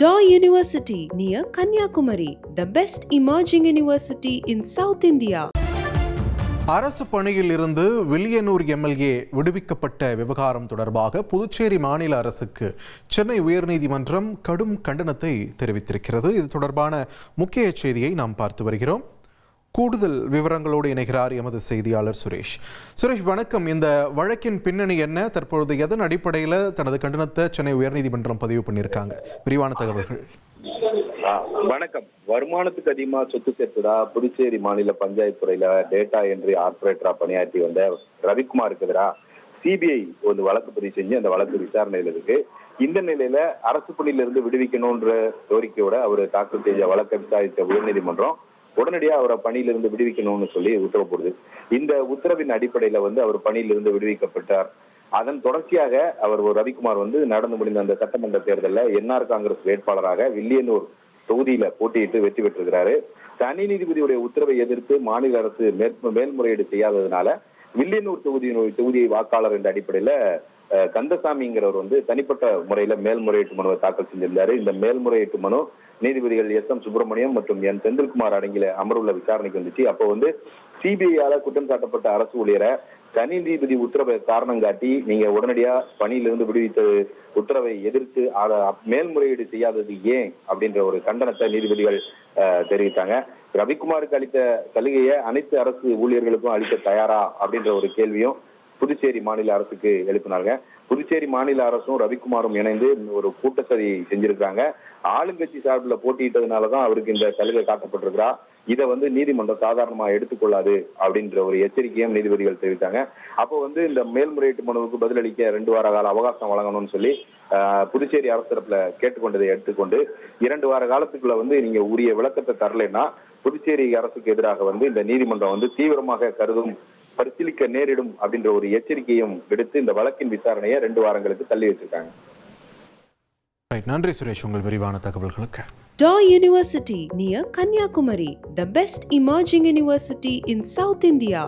Daw University near Kanyakumari, the best emerging university in South India. அரசு பணியில் இருந்து Villianur MLA விடுவிக்கப்பட்ட விவகாரம் தொடர்பாக புதுச்சேரி மாநில அரசுக்கு சென்னை உயர்நீதிமன்றம் கடும் கண்டனத்தை தெரிவித்திருக்கிறது. இது தொடர்பான முக்கிய செய்தியை நாம் பார்த்து வருகிறோம். கூடுதல் விவரங்களோடு இணைகிறார் எமது செய்தியாளர் சுரேஷ். வணக்கம். இந்த வழக்கின் பின்னணி என்ன, தற்பொழுது எதன் அடிப்படையில் தனது கண்டனத்தை சென்னை உயர்நீதிமன்றம் பதிவு பண்ணியிருக்காங்க? விரிவான தகவல்கள். வணக்கம். வருமானத்துக்கு அதிகமா சொத்து சேர்த்துடா புதுச்சேரி மாநில பஞ்சாயத்து துறையில டேட்டா என்ட்ரி ஆபரேட்டரா பணியாற்றி வந்த ரவிக்குமாருக்கு எதிராக சிபிஐ ஒரு வழக்கு பதிவு செஞ்சு அந்த வழக்கு விசாரணையில் இருக்கு. இந்த நிலையில அரசு பணியிலிருந்து விடுவிக்கணும்ன்ற கோரிக்கையோட அவர் தாக்கல் செய்த வழக்கை விசாரித்த உயர்நீதிமன்றம் உடனடியா அவரை பணியிலிருந்து விடுவிக்கணும்னு சொல்லி உத்தரவு போடுது. இந்த உத்தரவின் அடிப்படையில அவர் பணியிலிருந்து விடுவிக்கப்பட்டார். அதன் தொடர்ச்சியாக அவர் ரவிக்குமார் நடந்து முடிந்த அந்த சட்டமன்ற தேர்தலில் என்ஆர் காங்கிரஸ் வேட்பாளராக வில்லியனூர் தொகுதியில போட்டியிட்டு வெற்றி பெற்றிருக்கிறாரு. தனி நீதிபதியுடைய உத்தரவை எதிர்த்து மாநில அரசு மேல்முறையீடு செய்யாததுனால வில்லியனூர் தொகுதி வாக்காளர் என்ற அடிப்படையில கந்தசாமிங்கிறவர் தனிப்பட்ட முறையில மேல்முறையீட்டு மனுவை தாக்கல் செஞ்சிருந்தாரு. இந்த மேல்முறையீட்டு மனு நீதிபதிகள் எஸ்.எம். சுப்பிரமணியம் மற்றும் என் செந்தில்குமார் அடங்கிய அமர்வுள்ள விசாரணைக்கு வந்துச்சு. அப்போ சிபிஐயால குற்றம் சாட்டப்பட்ட அரசு ஊழியரை தனி நீதிபதி உத்தரவை காரணம் காட்டி நீங்க உடனடியா பணியிலிருந்து விடுவித்த உத்தரவை எதிர்த்து மேல்முறையீடு செய்யாதது ஏன் அப்படின்ற ஒரு கண்டனத்தை நீதிபதிகள் தெரிவித்தாங்க. ரவிக்குமாருக்கு அளித்த சலுகையை அனைத்து அரசு ஊழியர்களுக்கும் அளிக்க தயாரா அப்படின்ற ஒரு கேள்வியும் புதுச்சேரி மாநில அரசுக்கு எழுப்பினாங்க. புதுச்சேரி மாநில அரசும் ரவிக்குமாரும் இணைந்து ஒரு கூட்டத்தை செஞ்சிருக்காங்க. ஆளுங்கட்சி சார்பில் போட்டியிட்டதுனாலதான் அவருக்கு இந்த சலுகை காட்டப்பட்டிருக்கிறா. இதை நீதிமன்றம் சாதாரணமா எடுத்துக்கொள்ளாது அப்படின்ற ஒரு எச்சரிக்கையும் நீதிபதிகள் தெரிவித்தாங்க. அப்போ இந்த மேல்முறையீட்டு மனுவுக்கு பதிலளிக்க 2 வார கால அவகாசம் வழங்கணும்னு சொல்லி புதுச்சேரி அரசு தரப்புல கேட்டுக்கொண்டதை எடுத்துக்கொண்டு 2 வார காலத்துக்குள்ள நீங்க உரிய விளக்கத்தை தரலைன்னா புதுச்சேரி அரசுக்கு எதிராக இந்த நீதிமன்றம் தீவிரமாக கருதும் பரிசீலிக்க நேரிடும் அப்படின்ற ஒரு எச்சரிக்கையும் விடுத்து இந்த வழக்கின் விசாரணையை 2 வாரங்களுக்கு தள்ளி வச்சிருக்காங்க. நன்றி சுரேஷ், உங்கள் விரிவான தகவல்களுக்கு. Daw University near Kanyakumari, the best emerging university in South India.